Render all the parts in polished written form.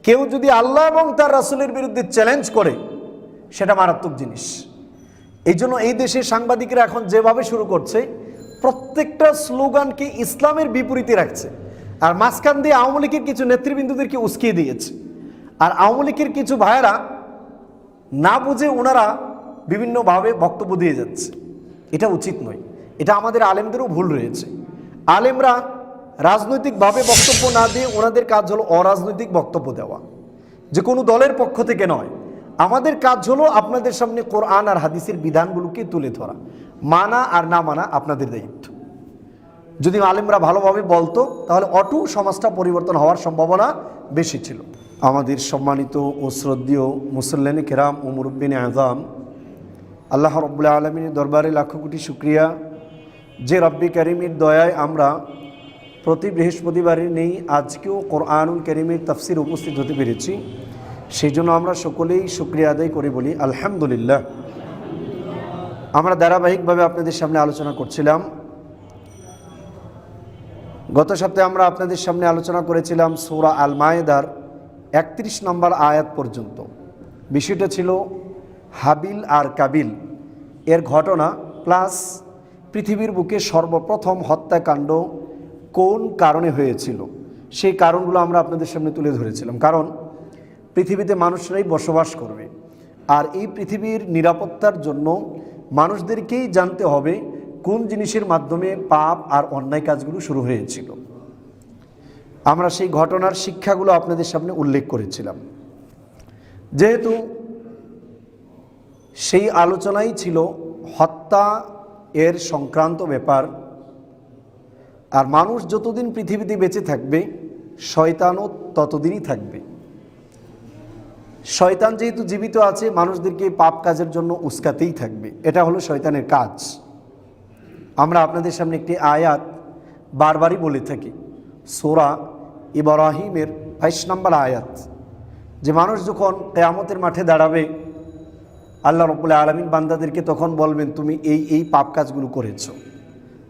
কেউ যদি আল্লাহ এবং তার রাসূলের বিরুদ্ধে চ্যালেঞ্জ করে, সেটা মারাত্মক জিনিস। এই জন্য এই দেশের সাংবাদিকরা এখন যেভাবে শুরু করছে, প্রত্যেকটা স্লোগানকে ইসলামের বিপরীতে রাখছে, আর মাঝখান দিয়ে আওয়ামী লীগের কিছু নেতৃবৃন্দদেরকে উস্কিয়ে দিয়েছে। আর আওয়ামী লীগের কিছু ভাইয়েরা না বুঝে ওনারা বিভিন্নভাবে বক্তব্য দিয়ে যাচ্ছে। এটা উচিত নয়, এটা আমাদের আলেমদেরও ভুল রয়েছে। আলেমরা রাজনৈতিকভাবে বক্তব্য না দিয়ে ওনাদের কাজ হলো অরাজনৈতিক বক্তব্য দেওয়া, যে কোনো দলের পক্ষ থেকে নয়। আমাদের কাজ হলো আপনাদের সামনে কোরআন আর হাদিসের বিধানগুলোকে তুলে ধরা, মানা আর না মানা আপনাদের দায়িত্ব। যদি আলেমরা ভালোভাবে বলতো তাহলে অটো সমাজটা পরিবর্তন হওয়ার সম্ভাবনা বেশি ছিল। আমাদের সম্মানিত ও শ্রদ্ধেয় মুসল্লিনে কেরাম ও মুরব্বিনে আযম, আল্লাহ রাব্বুল আলামিনের দরবারে লাখ কোটি শুকরিয়া যে রব্বি কারীমের দয়ায় আমরা প্রতি বৃহস্পতিবারে নেই আজকেও কোরআনুল কারীমের তাফসির উপস্থিত হতে পেরেছি। সেই জন্য আমরা সকলেই শুকরিয়া আদায় করে বলি আলহামদুলিল্লাহ। আমরা ধারাবাহিকভাবে আপনাদের সামনে আলোচনা করছিলাম। গত সপ্তাহে আমরা আপনাদের সামনে আলোচনা করেছিলাম সূরা আল মায়েদার 31 নম্বর আয়াত পর্যন্ত। বিষয়টা ছিল হাবিল আর কাবিল এর ঘটনা, প্লাস পৃথিবীর বুকে সর্বপ্রথম হত্যাকাণ্ড কোন কারণে হয়েছিল সেই কারণগুলো আমরা আপনাদের সামনে তুলে ধরেছিলাম। কারণ পৃথিবীতে মানুষরাই বসবাস করবে, আর এই পৃথিবীর নিরাপত্তার জন্য মানুষদেরকেই জানতে হবে কোন জিনিসের মাধ্যমে পাপ আর অন্যায় কাজগুলো শুরু হয়েছিল। আমরা সেই ঘটনার শিক্ষাগুলো আপনাদের সামনে উল্লেখ করেছিলাম। যেহেতু সেই আলোচনাই ছিল হত্যা এর সংক্রান্ত ব্যাপার, আর মানুষ যতদিন পৃথিবীতে বেঁচে থাকবে শয়তানও ততদিনই থাকবে। শয়তান যেহেতু জীবিত আছে, মানুষদেরকে পাপ কাজের জন্য উস্কাতেই থাকবে। এটা হলো শয়তানের কাজ। আমরা আপনাদের সামনে একটি আয়াত বারবারই বলে থাকি, সূরা ইব্রাহিমের 22 নম্বর আয়াত, যে মানুষ যখন কিয়ামতের মাঠে দাঁড়াবে, আল্লাহ রাব্বুল আলামিন বান্দাদেরকে তখন বলবেন তুমি এই এই পাপ কাজগুলো করেছো।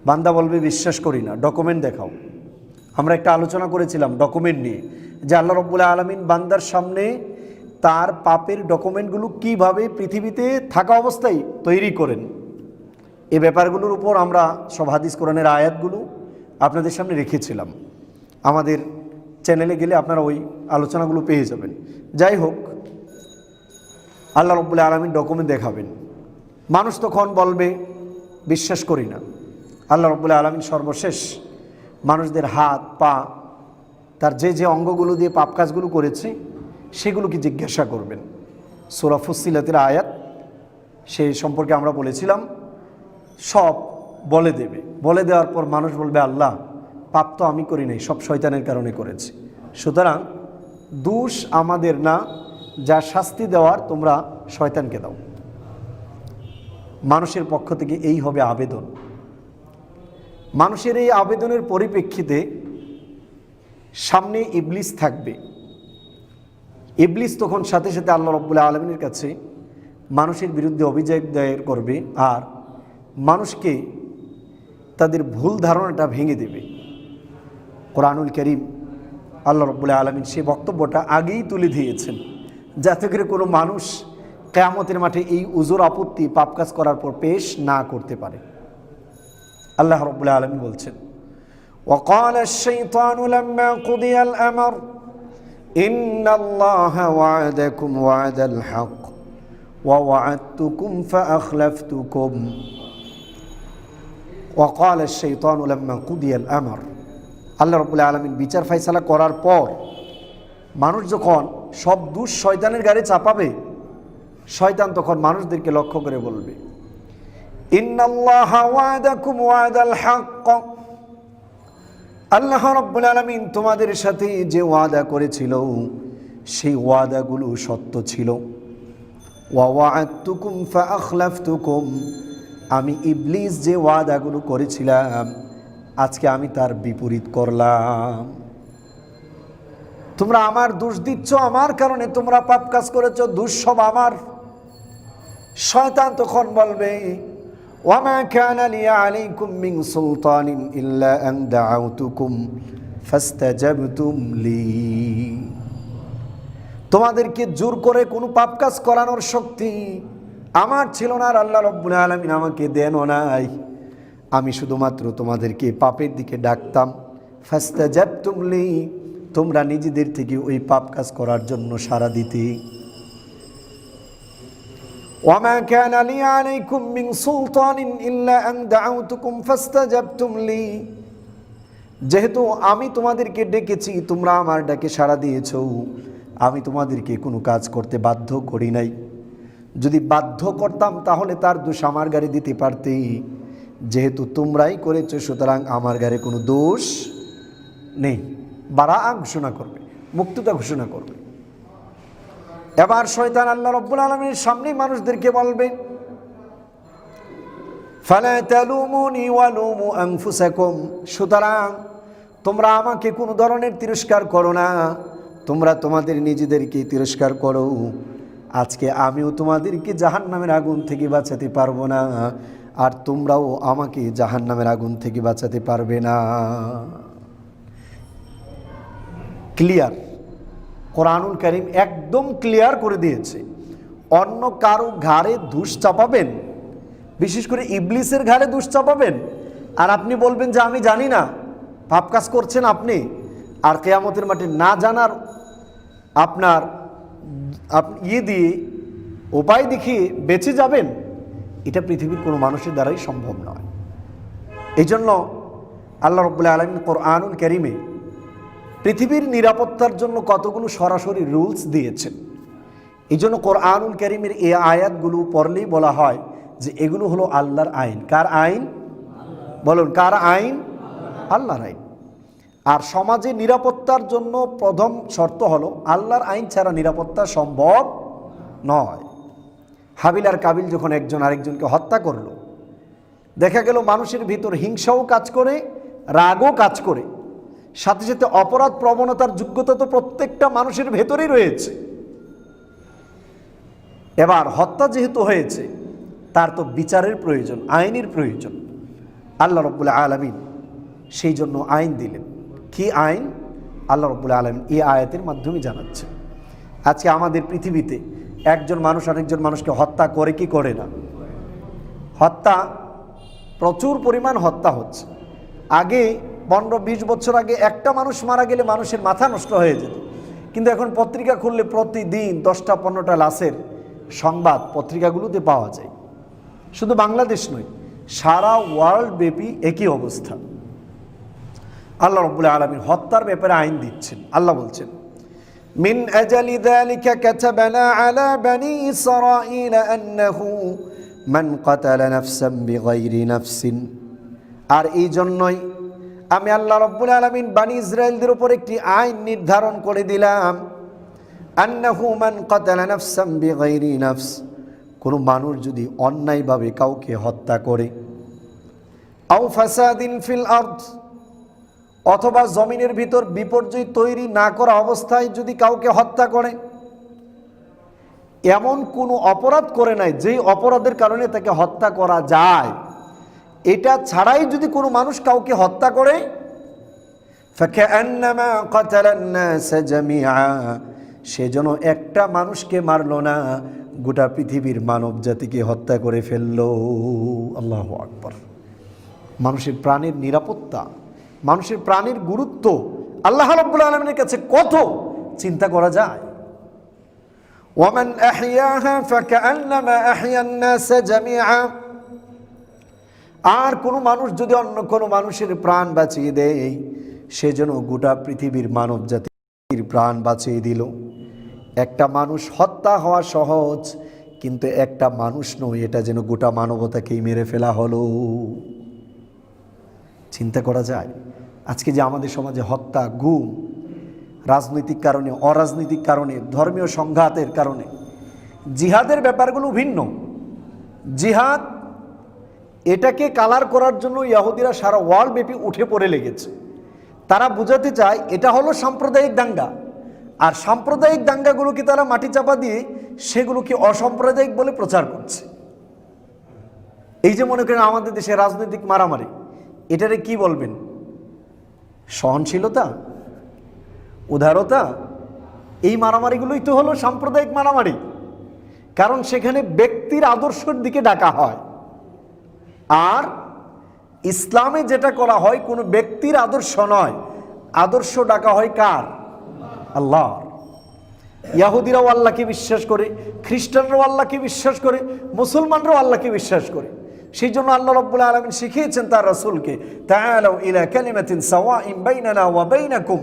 বান্দা বলবে বিশ্বাস করি না, ডকুমেন্ট দেখাও। আমরা একটা আলোচনা করেছিলাম ডকুমেন্ট নিয়ে, যে আল্লাহ রাব্বুল আলামিন বান্দার সামনে তার পাপের ডকুমেন্টগুলো কিভাবে পৃথিবীতে থাকা অবস্থায় তৈরি করেন। এই ব্যাপারগুলোর উপর আমরা সব হাদিস কোরআনের আয়াতগুলো আপনাদের সামনে রেখেছিলাম। আমাদের চ্যানেলে গেলে আপনারা ওই আলোচনাগুলো পেয়ে যাবেন। যাই হোক, আল্লাহ রাব্বুল আলামিন ডকুমেন্ট দেখাবেন, মানুষ তখন বলবে বিশ্বাস করি না। আল্লাহ রাব্বুল আলামিন সর্বশেষ মানুষদের হাত পা, তার যে যে অঙ্গগুলো দিয়ে পাপ কাজগুলো করেছে সেগুলোকে জিজ্ঞাসা করবেন। সূরা ফুসসিলাতের আয়াত, সেই সম্পর্কে আমরা বলেছিলাম, সব বলে দেবে। বলে দেওয়ার পর মানুষ বলবে আল্লাহ পাপ তো আমি করি নাই, সব শয়তানের কারণে করেছি, সুতরাং দোষ আমাদের না, যা শাস্তি দেওয়ার তোমরা শয়তানকে দাও। মানুষের পক্ষ থেকে এই হবে আবেদন। মানুষের এই আবেদনের পরিপ্রেক্ষিতে সামনে ইবলিস থাকবে। ইবলিস তখন সাথে সাথে আল্লাহ রাব্বুল আলামিনের কাছে মানুষের বিরুদ্ধে অভিযোগ দায়ের করবে, আর মানুষকে তাদের ভুল ধারণাটা ভেঙে দেবে। কোরআনুল কারীম আল্লাহ রাব্বুল আলামিন সেই বক্তব্যটা আগেই তুলে দিয়েছেন, যাতে করে কোনো মানুষ কিয়ামতের মাঠে এই উজর আপত্তি পাপ কাজ করার পর পেশ না করতে পারে। আল্লাহ রাব্বুল আলামিন বলছেন, وقال الشيطان لما قضي الأمر إن الله وعدكم وعد الحق ووعدتكم فأخلفتكم وقال الشيطان لما قضي الأمر। আল্লাহ রাব্বুল আলামিন বিচার ফয়সালা করার পর মানুষ যখন সব দোষ শয়তানের গাড়ি চাপাবে, শয়তান তখন মানুষদেরকে লক্ষ্য করে বলবে ইন্নাল্লাহা ওয়াদাকুম ওয়াদাল হক। আল্লাহ রাব্বুল আলামিন তোমাদের সাথে যে ওয়াদা করেছিল সেই ওয়াদাগুলো সত্য ছিল। ওয়া ওয়া'আদতুকুম ফাআখলাফতুকুম, আমি ইবলিস যে ওয়াদাগুলো করেছিলাম আজকে আমি তার বিপরীত করলাম। তোমরা আমার দোষ দিচ্ছ, আমার কারণে তোমরা পাপ কাজ করেছো, দোষ সব আমার। শয়তান তখন বলবে ওয়ামা কানা লি আলাইকুম মিন সুলতানিন ইল্লা আন দাআউতুকুম ফাস্তাজাবতুম লি। তোমাদেরকে জোর করে কোনো পাপ কাজ করানোর শক্তি আমার ছিল না, আর আল্লাহ রাব্বুল আলামিন আমাকে দেনও নাই। আমি শুধুমাত্র তোমাদেরকে পাপের দিকে ডাকতাম। ফাস্তাজাবতুম লি, তোমরা নিজেদের থেকে ওই পাপ কাজ করার জন্য সাড়া দিতে। ওয়ামা কানা লি আলাইকুম মিন সুলতানিন ইল্লা আন দাউতুকুম ফাস্তাজাবতুম লি, যেহেতু আমি তোমাদেরকে ডেকেছি, তোমরা আমার ডাকে সাড়া দিয়েছো, আমি তোমাদেরকে কোনো কাজ করতে বাধ্য করি নাই। যদি বাধ্য করতাম তাহলে তার দোষ আমার গাড়ি দিতে পারতে। যেহেতু তোমরাই করেছো, সুতরাং আমার গাড়ি কোনো দোষ নেই। বারাআ ঘোষণা করবে, মুক্ততা ঘোষণা করবে। এবার শয়তান আল্লাহ রাব্বুল আলামিনের সামনে মানুষদেরকে বলবে, ফালা তালুমুনি ওয়ালুমু আনফুসাকুম, সুতরাং তোমরা আমাকে কোনো ধরনের তিরস্কার করো না, তোমরা তোমাদের নিজেদেরকে তিরস্কার করো। আজকে আমিও তোমাদেরকে জাহান্নামের আগুন থেকে বাঁচাতে পারবো না, আর তোমরাও আমাকে জাহান্নামের আগুন থেকে বাঁচাতে পারবে না। ক্লিয়ার, কোরআনুল কারীম একদম ক্লিয়ার করে দিয়েছে। অন্য কারো ঘাড়ে দোষ চাপাবেন, বিশেষ করে ইবলিসের ঘাড়ে দোষ চাপাবেন, আর আপনি বলবেন যে আমি জানি না, পাপ কাজ করছেন আপনি, আর কিয়ামতের মাঠে না জানার আপনার দিয়ে উপায় দেখিয়ে বেঁচে যাবেন, এটা পৃথিবীর কোনো মানুষের দ্বারাই সম্ভব নয়। এই জন্য আল্লাহ রাব্বুল আলামিন কোরআনুল কারীমে পৃথিবীর নিরাপত্তার জন্য কতগুলো সরাসরি রুলস দিয়েছেন। এই জন্য কোরআনুল কারীমের এই আয়াতগুলো পড়লেই বলা হয় যে এগুলো হলো আল্লাহর আইন। কার আইন? বলুন, কার আইন? আল্লাহর আইন। আর সমাজে নিরাপত্তার জন্য প্রথম শর্ত হলো আল্লাহর আইন ছাড়া নিরাপত্তা সম্ভব নয়। হাবিল আর কাবিল যখন একজন আরেকজনকে হত্যা করলো, দেখা গেল মানুষের ভিতর হিংসাও কাজ করে, রাগও কাজ করে, সাথে সাথে অপরাধ প্রবণতার যোগ্যতা তো প্রত্যেকটা মানুষের ভেতরেই রয়েছে। এবার হত্যা যেহেতু হয়েছে, তার তো বিচারের প্রয়োজন, আইনের প্রয়োজন। আল্লাহ রাব্বুল আলামিন সেই জন্য আইন দিলেন। কি আইন? আল্লাহ রাব্বুল আলামিন এই আয়াতের মাধ্যমে জানাচ্ছেন। আজকে আমাদের পৃথিবীতে একজন মানুষ আরেকজন মানুষকে হত্যা করে কি করে না? হত্যা, প্রচুর পরিমাণ হত্যা হচ্ছে। আগে 15-20 বছর আগে একটা মানুষ মারা গেলে মানুষের মাথা নষ্ট হয়ে যেত, কিন্তু এখন পত্রিকা খুললে প্রতিদিন 10টা-15টা লাশের সংবাদ পত্রিকাগুলোতে পাওয়া যায়। শুধু বাংলাদেশ নয়, সারা ওয়ার্ল্ড ব্যাপী একই অবস্থা। আল্লাহ রাব্বুল আলামিন হত্যার ব্যাপারে আইন দিচ্ছেন। আল্লাহ বলছেন, মিন আজালি যালিকা কাতাবানা আলা বানি ইসরাঈল আন্নাহু মান কাতালা নাফসান বিগাইরি নাফসিন, আর এই জন্যই আমি আল্লাহ রাব্বুল আলামিন বানি ইসরাইলদের উপর একটি আইন নির্ধারণ করে দিলাম, আন্নাহু মান কাতালা নাফসান বিগাইরি নাফস, কোনো মানুষ যদি অন্যায়ভাবে কাউকে হত্যা করে, আও ফাসাদিন ফিল আরদ, অথবা জমিনের ভিতর বিপর্যয় তৈরি না করা অবস্থায় যদি কাউকে হত্যা করে, এমন কোনো অপরাধ করে নাই যেই অপরাধের কারণে তাকে হত্যা করা যায়, এটা ছাড়াই যদি কোনো মানুষ কাউকে হত্যা করে, ফাকান্নামা কাতালান নাস জামিআ, সে যেন একটা মানুষকে মারলো না, গোটা পৃথিবীর মানব জাতিকে হত্যা করে ফেললো। আল্লাহু আকবার। মানুষের প্রাণের নিরাপত্তা, মানুষের প্রাণের গুরুত্ব আল্লাহ রাব্বুল আলামিনের কাছে কত চিন্তা করা যায়। ওয়ামান আহইয়াহা ফাকান্নামা আহইয়ান নাস জামিআ, আর কোনো মানুষ যদি অন্য কোনো মানুষের প্রাণ বাঁচিয়ে দেয়, সে যেন গোটা পৃথিবীর মানব জাতির প্রাণ বাঁচিয়ে দিল। একটা মানুষ হত্যা হওয়া সহজ, কিন্তু একটা মানুষ নয়, এটা যেন গোটা মানবতাকেই মেরে ফেলা হলো। চিন্তা করা যায় আজকে যে আমাদের সমাজে হত্যা, গুম, রাজনৈতিক কারণে, অরাজনৈতিক কারণে, ধর্মীয় সংঘাতের কারণে, জিহাদের ব্যাপারগুলো ভিন্ন। জিহাদ এটাকে কালার করার জন্য ইহুদিরা সারা ওয়ার্ল্ড ব্যাপী উঠে পড়ে লেগেছে। তারা বুঝাতে চায় এটা হলো সাম্প্রদায়িক দাঙ্গা, আর সাম্প্রদায়িক দাঙ্গাগুলোকে তারা মাটি চাপা দিয়ে সেগুলোকে অসাম্প্রদায়িক বলে প্রচার করছে। এই যে মনে করেন আমাদের দেশে রাজনৈতিক মারামারি, এটারে কি বলবেন? সহনশীলতা, উদারতা, এই মারামারিগুলোই তো হলো সাম্প্রদায়িক মারামারি, কারণ সেখানে ব্যক্তির আদর্শের দিকে ডাকা হয়। আর ইসলামে যেটা করা হয় কোনো ব্যক্তির আদর্শ নয়, আদর্শ ডাকা হয় কার? আল্লাহ। ইয়াহুদিরাও আল্লাহকে বিশ্বাস করে, খ্রিস্টানরাও আল্লাহকে বিশ্বাস করে, মুসলমানরাও আল্লাহকে বিশ্বাস করে। সেই জন্য আল্লাহ রাব্বুল আলামিন শিখিয়েছেন তার রাসূলকে, তাআলাউ ইলা কালিমাতিন সাওয়াইন বাইনানা ওয়া বাইনাকুম,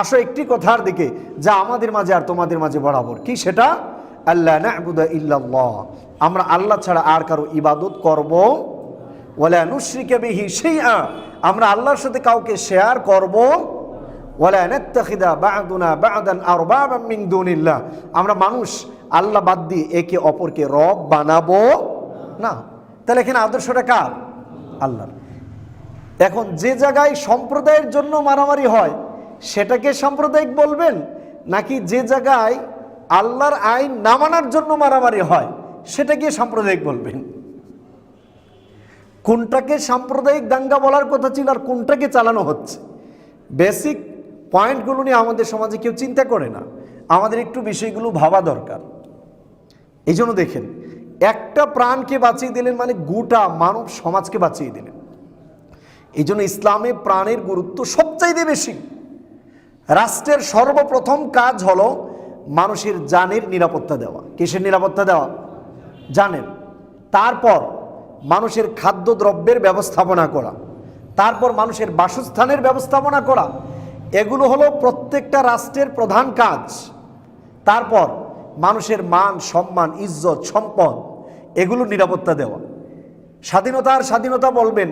আসো একটি কথার দিকে যা আমাদের মাঝে আর তোমাদের মাঝে বরাবর। কি সেটা? আল্লা না'বুদা ইল্লাল্লাহ, আমরা আল্লাহ ছাড়া আর কারো ইবাদত করব, ওয়ালা নুশরিকা বিহি শাইআ, আমরা আল্লাহর সাথে কাউকে শেয়ার করব, ওয়ালা নাত্তাখিদা বা'দুনা বা'দান আরবাবাম মিন দুনিল্লাহ, আমরা মানুষ আল্লাহ বাদ দিয়ে একে অপরকে রব বানাবো না। তাহলে এখানে আদর্শটা কার? আল্লাহর। এখন যে জায়গায় সম্প্রদায়ের জন্য মারামারি হয় সেটাকে সাম্প্রদায়িক বলবেন, নাকি যে জায়গায় আল্লাহর আইন না মানার জন্য মারামারি হয় সেটাকে সাম্প্রদায়িক বলবেন? কোনটাকে সাম্প্রদায়িক দাঙ্গা বলার কথা ছিল আর কোনটাকে চালানো হচ্ছে, বেসিক পয়েন্টগুলো নিয়ে আমাদের সমাজে কেউ চিন্তা করে না। আমাদের একটু বিষয়গুলো ভাবা দরকার। এই জন্য দেখেন, একটা প্রাণকে বাঁচিয়ে দিলেন মানে গোটা মানব সমাজকে বাঁচিয়ে দিলেন। এই জন্য ইসলামে প্রাণের গুরুত্ব সবচাইতে বেশি। রাষ্ট্রের সর্বপ্রথম কাজ হলো মানুষের জানের নিরাপত্তা দেওয়া। কিসের নিরাপত্তা দেওয়া? জানের। তারপর মানুষের খাদ্যদ্রব্যের ব্যবস্থাপনা করা, তারপর মানুষের বাসস্থানের ব্যবস্থাপনা করা, এগুলো হলো প্রত্যেকটা রাষ্ট্রের প্রধান কাজ। তারপর মানুষের মান সম্মান ইজ্জত সম্পদ এগুলো নিরাপত্তা দেওয়া। স্বাধীনতা আর স্বাধীনতা বলবেন,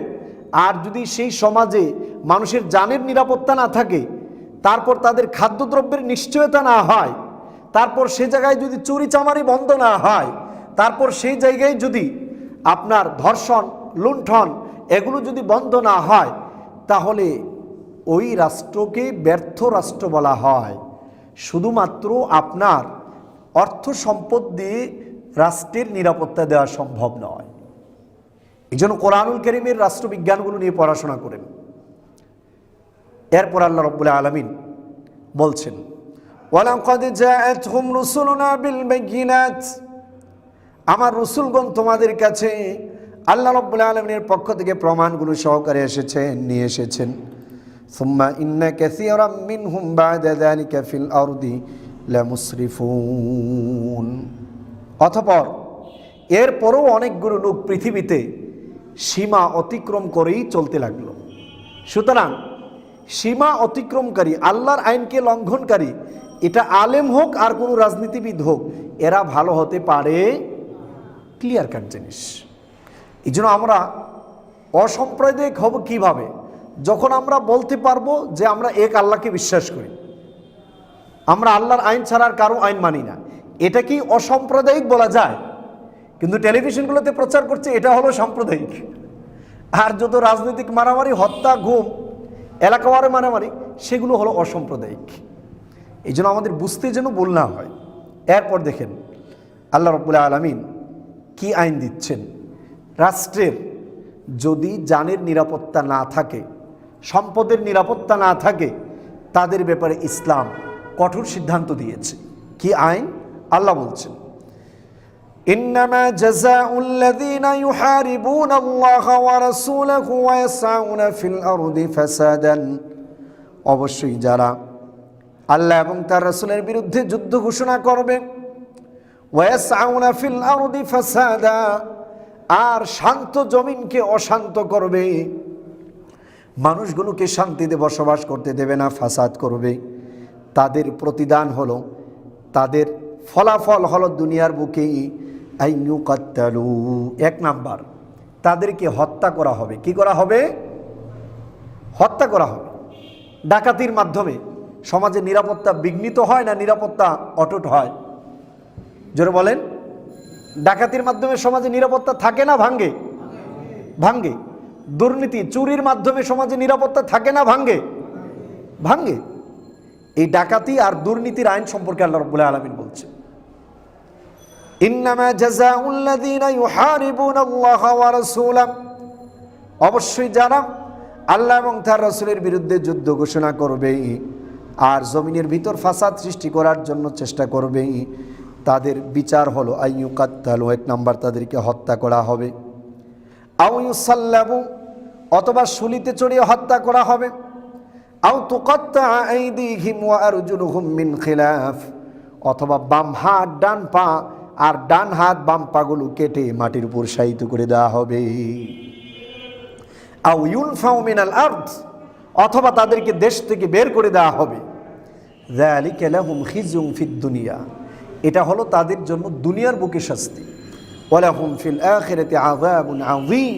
আর যদি সেই সমাজে মানুষের জানের নিরাপত্তা না থাকে, তারপর তাদের খাদ্যদ্রব্যের নিশ্চয়তা না হয়, তারপর সে জায়গায় যদি চুরি চামারি বন্ধ না হয়, তারপর সেই জায়গায় যদি আপনার ধর্ষণ লুণ্ঠন এগুলো যদি বন্ধ না হয়, তাহলে ওই রাষ্ট্রকে ব্যর্থ রাষ্ট্র বলা হয়। শুধুমাত্র আপনার অর্থ সম্পদ দিয়ে রাষ্ট্রের নিরাপত্তা দেওয়া সম্ভব নয়। এই জন্য কোরআনুল কারীমের রাষ্ট্রবিজ্ঞানগুলো নিয়ে পড়াশোনা করেন। এরপর আল্লাহ রাব্বুল আলামিন বলছেন, ওয়ালাকাদ জাআতহুম রুসুলুনা বিল বাইয়িনাত, আমার রসুলগণ তোমাদের কাছে আল্লাহ রাব্বুল আলামিনের পক্ষ থেকে প্রমাণগুলো সহকারে নিয়ে এসেছেন। সুম্মা ইন্না কাসীরাম মিনহুম বা'দা যালিকা ফিল আরদি লামুসরিফুন, অতঃপর এরপরও অনেকগুলো লোক পৃথিবীতে সীমা অতিক্রম করেই চলতে লাগলো। সুতরাং সীমা অতিক্রমকারী, আল্লাহর আইনকে লঙ্ঘনকারী, এটা আলেম হোক আর কোনো রাজনীতিবিদ হোক, এরা ভালো হতে পারে, ক্লিয়ার কাট জিনিস। এই জন্য আমরা অসাম্প্রদায়িক হব কিভাবে? যখন আমরা বলতে পারবো যে আমরা এক আল্লাহকে বিশ্বাস করি, আমরা আল্লাহর আইন ছাড়া আর কারো আইন মানি না, এটা কি অসাম্প্রদায়িক বলা যায়? কিন্তু টেলিভিশনগুলোতে প্রচার করছে এটা হলো সাম্প্রদায়িক। আর যত রাজনৈতিক মারামারি, হত্যা, গুম, এলাকাওয়ার মারামারি, সেগুলো হলো অসাম্প্রদায়িক। এই জন্য আমাদের বুঝতে যেন ভুল না হয়। এরপর দেখেন আল্লাহ রাব্বুল আলামিন কি আইন দিচ্ছেন। রাষ্ট্রের যদি জানের নিরাপত্তা না থাকে, সম্পদের নিরাপত্তা না থাকে, তাদের ব্যাপারে ইসলাম কঠোর সিদ্ধান্ত দিয়েছে। কি আইন? আল্লাহ বলছেন, ইন্নামা জাযাউল্লাযীনা ইউহারিবুনাল্লাহা ওয়া রাসূলাহু ওয়া ইয়াসআউনা ফিল আরদি ফাসাদান, অবশ্যই যারা আল্লাহ এবং তার রাসূলের বিরুদ্ধে যুদ্ধ ঘোষণা করবে, ওয়া ইয়াসআউনা ফিল আরদি ফাসাদা, আর শান্ত জমিনকে অশান্ত করবে, মানুষগুলোকে শান্তিতে বসবাস করতে দেবে না, ফাসাদ করবে, তাদের প্রতিদান হলো, তাদের ফলাফল হলো দুনিয়ার বুকে আইয়ুকাত্তালু, এক নাম্বার তাদেরকে হত্যা করা হবে। কি করা হবে? হত্যা করা হবে। ডাকাতির মাধ্যমে সমাজে নিরাপত্তা বিঘ্নিত হয় না নিরাপত্তা অটুট হয়? জোরে বলেন। ডাকাতির মাধ্যমে সমাজে নিরাপত্তা থাকে না ভাঙ্গে? ভাঙ্গে। দুর্নীতি চুরির মাধ্যমে সমাজে নিরাপত্তা থাকে না ভাঙ্গে? ভাঙ্গে। এই ডাকাতি আর দুর্নীতির আইন সম্পর্কে আল্লাহ রাব্বুল আলামিন বলছে, ইন্নামা জাযাউল্লাযীনা ইউহারিবুনাল্লাহা ওয়া রাসূলাহু, অবশ্যই যারা আল্লাহ এবং তার রাসূলের বিরুদ্ধে যুদ্ধ ঘোষণা করবে, আর জমিনের ভিতর ফাসাদ সৃষ্টি করার জন্য চেষ্টা করবে, তাদের বিচার হলো আইয়ুকাত্তালু, 1 নাম্বার তাদেরকে হত্যা করা হবে, আও ইউসাল্লাবু, অথবা শুলিতে চড়িয়ে হত্যা করা হবে, আও তুকাত্তা আইদিহিম ওয়া আরজুলুহুম মিন খিলাফ, অথবা বাম হাত ডান পা আর ডান হাত বাম পাগুলো কেটে মাটির উপর শায়িত করে দেওয়া হবে, আও ইউনফাউ মিনাল আরদ, অথবা তাদেরকে দেশ থেকে বের করে দেওয়া হবে। যালিকা লাহুম খিজুন ফিদ দুনিয়া, এটা হলো তাদের জন্য দুনিয়ার বুকে শাস্তি, ওয়া লাহুম ফিল আখিরাতি আযাবুন আযীম,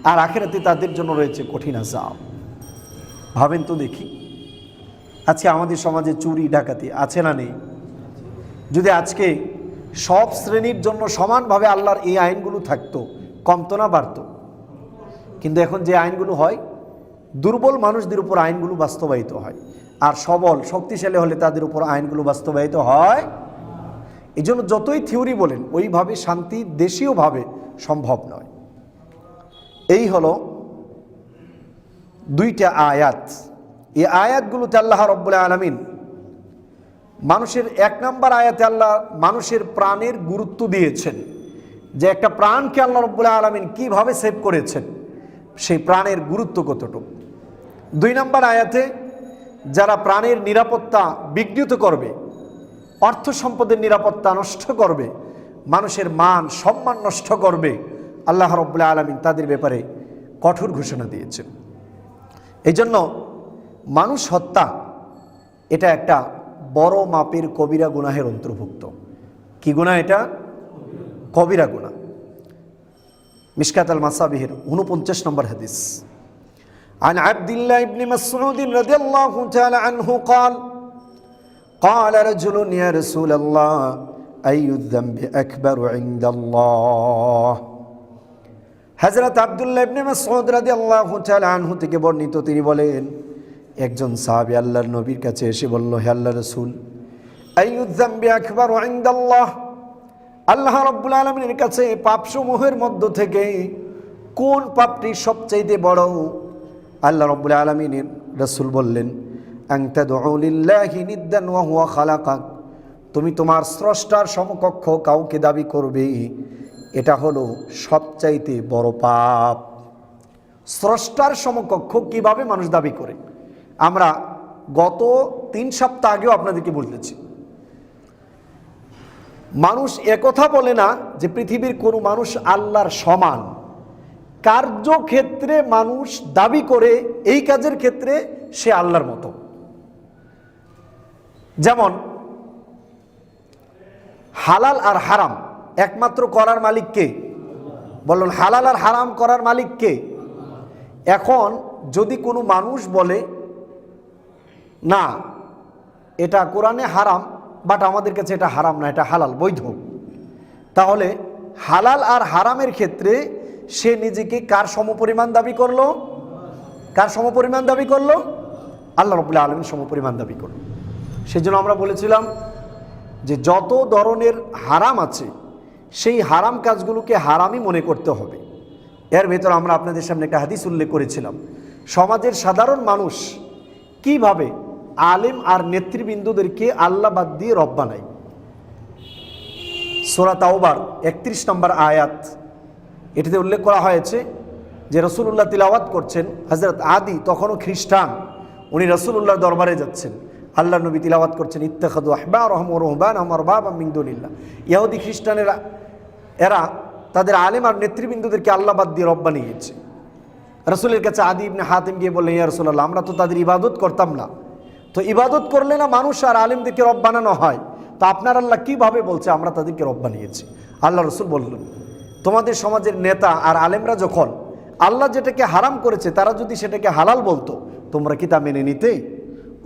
আর আখিরাতে তাদের জন্য রয়েছে কঠিন আযাব। ভাবেন তো দেখি, আজকে আমাদের সমাজে চুরি ডাকাতি আছে না নেই? যদি আজকে সব শ্রেণীর জন্য সমানভাবে আল্লাহর এই আইনগুলো থাকতো, কমতো না বাড়তো? কিন্তু এখন যে আইনগুলো হয়, দুর্বল মানুষদের উপর আইনগুলো বাস্তবায়িত হয়, আর সবল শক্তিশালী হলে তাদের উপর আইনগুলো বাস্তবায়িত হয়। এই জন্য যতই থিওরি বলেন, ওইভাবে শান্তি দেশীয়ভাবে সম্ভব নয়। এই হলো 2টা আয়াত। এই আয়াতগুলোতে আল্লাহ রব্বুল আলামিন মানুষের 1 নাম্বার আয়াতে আল্লাহ মানুষের প্রাণের গুরুত্ব দিয়েছেন, যে একটা প্রাণকে আল্লাহ রব্বুল আলামিন কিভাবে সেভ করেছেন, সেই প্রাণের গুরুত্ব কতটুকু। 2 নাম্বার আয়াতে যারা প্রাণের নিরাপত্তা বিঘ্নিত করবে, অর্থ সম্পদের নিরাপত্তা নষ্ট করবে, মানুষের মান সম্মান নষ্ট করবে, আল্লাহ রব্বুল আলামিন তাদের ব্যাপারে কঠোর ঘোষণা দিয়েছেন। এই জন্য মানুষ হত্যা এটা একটা বড় মাপের কবিরা গুনাহের অন্তর্ভুক্ত। কি গুনাহ এটা? কবিরা গুনাহ। মিশকাত আল মাসাবিহের 49 নম্বর হাদিস, عن عبد الله بن مسعود رضي الله تعالى عنه قال رجل يا رسول الله أي الذنب أكبر عند الله। হযরত আব্দুল্লাহ ইবনে মাসউদ রাদিয়াল্লাহু তাআলা আনহু থেকে বর্ণিত, তিনি বলেন, একজন সাহাবী আল্লাহর নবীর কাছে এসে বলল, হে আল্লাহর রাসূল, আইয়ুয যামবি আকবারু ইনদাল্লাহ, আল্লাহ রাব্বুল আলামিনের কাছে পাপসমূহের মধ্য থেকে কোন পাপটি সবচেয়ে বড়? আল্লাহ রাব্বুল আলামিনের রাসূল বললেন, আন তাদউ লিল্লাহি নিদ্দান ওয়া হুয়া খালাকাক, তুমি তোমার স্রষ্টার সমকক্ষ কাউকে দাবি করবে, এটা হলো সবচাইতে বড় পাপ। স্রষ্টার সমকক্ষ কিভাবে মানুষ দাবি করে? আমরা গত 3 সপ্তাহ আগেও আপনাদেরকে বলতেছি, মানুষ একথা বলে না যে পৃথিবীর কোনো মানুষ আল্লাহর সমান। কার্যক্ষেত্রে মানুষ দাবি করে এই কাজের ক্ষেত্রে সে আল্লাহর মতো। যেমন হালাল আর হারাম একমাত্র করার মালিক কে? বলুন, হালাল আর হারাম করার মালিক কে? এখন যদি কোনো মানুষ বলে না এটা কোরআনে হারাম, বাট আমাদের কাছে এটা হারাম না, এটা হালাল, বৈধ, তাহলে হালাল আর হারামের ক্ষেত্রে সে নিজেকে কার সমপরিমাণ দাবি করলো? কার সমপরিমাণ দাবি করলো? আল্লাহ রাব্বুল আলামিন সমপরিমাণ দাবি করলো। সেজন্য আমরা বলেছিলাম যে যত ধরনের হারাম আছে সেই হারাম কাজগুলোকে হারামই মনে করতে হবে। এর ভেতর আমরা আপনাদের সামনে একটা হাদিস উল্লেখ করেছিলাম, সমাজের সাধারণ মানুষ কিভাবে আলেম আর নেতৃবৃন্দদেরকে আল্লাহ বাদ দিয়ে রব বানায়। সূরা তাওবার 31 নম্বর আয়াত, এটিতে উল্লেখ করা হয়েছে যে রাসূলুল্লাহ তিলাওয়াত করছেন, হযরত আদি তখনও খ্রিস্টান, উনি রাসূলুল্লাহর দরবারে যাচ্ছেন, আল্লাহ নবী তিলাওয়াত করছেন, ইত্তাখাযু আহবারহুম ওয়া রুহবানহুম আরবাবাম মিন দুনিল্লাহ। ইহুদি খ্রিস্টানেরা এরা তাদের আলেম আর নেতৃবৃন্দদেরকে আল্লাহ বাদ দিয়ে রব বানিয়েছে। রাসূলের কাছে আদি ইবনে হাতিম গিয়ে বললেন, ইয়া রাসূলুল্লাহ, আমরা তো তাদের ইবাদত করতাম না, তো ইবাদত করলে না মানুষ আর আলেমদেরকে রব বানানো হয়, তো আপনার আল্লাহ কিভাবে বলছে আমরা তাদেরকে রব বানিয়েছি? আল্লাহ রাসূল বললেন, তোমাদের সমাজের নেতা আর আলেমরা যখন আল্লাহ যেটাকে হারাম করেছে তারা যদি সেটাকে হালাল বলতো, তোমরা কি তা মেনে নিতে?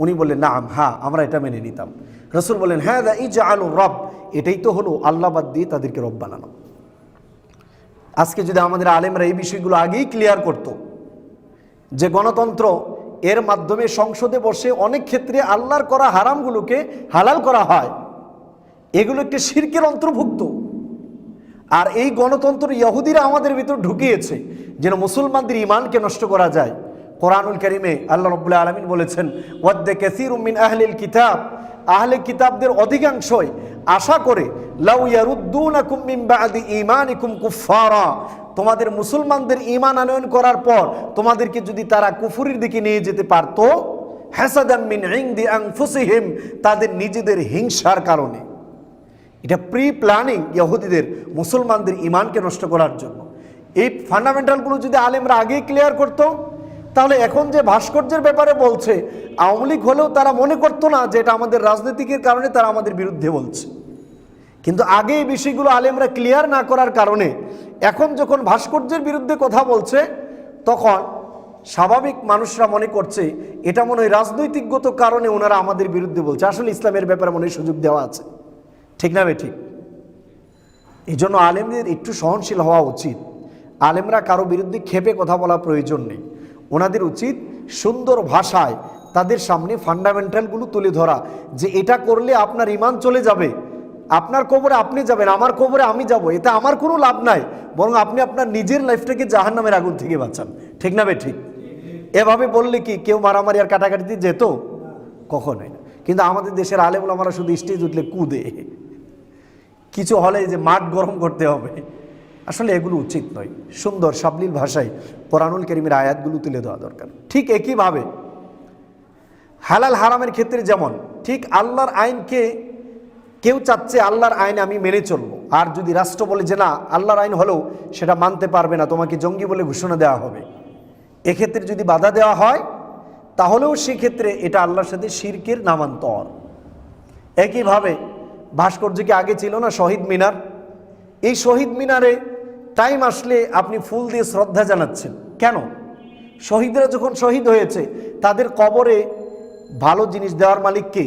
উনি বললেন, নাম, হ্যাঁ আমরা এটা মেনে নিতাম। রাসূল বললেন, হ্যাঁ ইজআলুর রব, এটাই তো হলো আল্লাহ বাদ দিয়ে তাদেরকে রব বানানো। আজকে যদি আমাদের আলেমরা এই বিষয়গুলো আগেই ক্লিয়ার করত, যে গণতন্ত্র এর মাধ্যমে সংসদে বসে অনেক ক্ষেত্রে আল্লাহর করা হারামগুলোকে হালাল করা হয়, এগুলো একটি শিরকের অন্তর্ভুক্ত। আর এই গণতন্ত্র ইহুদিরা আমাদের ভিতর ঢুকিয়েছে যেন মুসলমানদের ইমানকে নষ্ট করা যায়, কোরআনুল কারীমে আল্লাহ রাব্বুল আলামিন বলেছেন, ওয়াদ্দা কাসীরুম মিন আহলিল কিতাব, আহলে কিতাবদের অধিকাংশই আশা করে, লাউ ইয়ারুদ্দুনাকুম মিন বাদি ঈমানিকুম কুফারা, তোমাদের মুসলমানদের ঈমান আনয়ন করার পর তোমাদেরকে যদি তারা কুফরির দিকে নিয়ে যেতে পারতো, হাসাদাম মিন ইনদি আনফুসিহিম, তাদের নিজেদের হিংসার কারণে। এটা প্রি প্ল্যানিং ইহুদিদের মুসলমানদের ঈমানকে নষ্ট করার জন্য। এই ফান্ডামেন্টালগুলো যদি আলেমরা আগেই ক্লিয়ার করতো, তাহলে এখন যে ভাস্কর্যের ব্যাপারে বলছে, আওয়ামী লীগ হলেও তারা মনে করতো না যে এটা আমাদের রাজনীতিকের কারণে তারা আমাদের বিরুদ্ধে বলছে। কিন্তু আগে এই বিষয়গুলো আলেমরা ক্লিয়ার না করার কারণে এখন যখন ভাস্কর্যের বিরুদ্ধে কথা বলছে, তখন স্বাভাবিক মানুষরা মনে করছে এটা মনে হয় রাজনৈতিকগত কারণে ওনারা আমাদের বিরুদ্ধে বলছে। আসলে ইসলামের ব্যাপারে মনে হয় সুযোগ দেওয়া আছে, ঠিক না ঠিক? এই জন্য আলেমদের একটু সহনশীল হওয়া উচিত। আলেমরা কারো বিরুদ্ধে ক্ষেপে কথা বলা প্রয়োজন নেই। ওনাদের উচিত সুন্দর ভাষায় তাদের সামনে ফান্ডামেন্টালগুলো তুলে ধরা, যে এটা করলে আপনার ঈমান চলে যাবে, আপনার কবরে আপনি যাবেন, আমার কবরে আমি যাব, এতে আমার কোনো লাভ নাই, বরং আপনি আপনার নিজের লাইফটাকে জাহান্নামের আগুন থেকে বাঁচান, ঠিক না ঠিক? এভাবে বললে কি কেউ মারামারি আর কাটাকাটিতে যেত? কখনোই না। কিন্তু আমাদের দেশের আলেম ওলামারা শুধু স্টেজ উঠলে কুদে, কিছু হলে যে মাঠ গরম করতে হবে। আসলে এগুলো উচিত নয়। সুন্দর সাবলীল ভাষায় কোরআনুল কারীমের আয়াতগুলো তুলে দেওয়া দরকার। ঠিক একইভাবে হালাল হারামের ক্ষেত্রে যেমন, ঠিক আল্লাহর আইনকে কেউ চাচ্ছে আল্লাহর আইন আমি মেনে চলবো, আর যদি রাষ্ট্র বলে যে না আল্লাহর আইন হলেও সেটা মানতে পারবে না, তোমাকে জঙ্গি বলে ঘোষণা দেওয়া হবে, এক্ষেত্রে যদি বাধা দেওয়া হয় তাহলেও সেক্ষেত্রে এটা আল্লাহর সাথে শিরকের নামান্তর। একইভাবে ভাস্কর্যকে আগে ছিল না শহীদ মিনার, এই শহীদ মিনারে টাইম আসলে আপনি ফুল দিয়ে শ্রদ্ধা জানাচ্ছেন কেন? শহীদরা যখন শহীদ হয়েছে তাদের কবরে ভালো জিনিস দেওয়ার মালিক কে?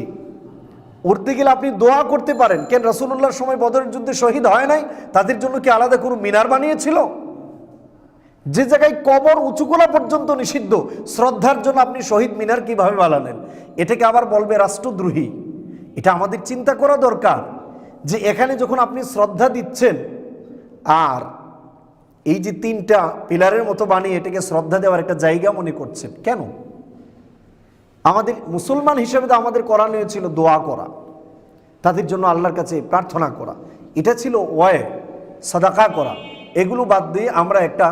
উঠতে গেলে আপনি দোয়া করতে পারেন। কেন রাসূলুল্লাহর সময় বদরের যুদ্ধে শহীদ হয় নাই, তাদের জন্য কি আলাদা কোনো মিনার বানিয়েছিল? যে জায়গায় কবর উঁচু করা পর্যন্ত নিষিদ্ধ, শ্রদ্ধার জন্য আপনি শহীদ মিনার কিভাবে বানালেন? এটাকে আবার বলবে রাষ্ট্রদ্রোহী। এটা আমাদের চিন্তা করা দরকার যে এখানে যখন আপনি শ্রদ্ধা দিচ্ছেন আর এই যে তিনটা পিলারের মতো বানিয়ে এটাকে শ্রদ্ধা দেওয়ার একটা জায়গা মনে করছেন কেন? আমাদের মুসলমান হিসেবে তো আমাদের করণীয় ছিল দোয়া করা, তাদের জন্য আল্লাহর কাছে প্রার্থনা করা, এটা ছিল ওয়ায়ে সাদাকা করা। এগুলো বাদ দিয়ে আমরা একটা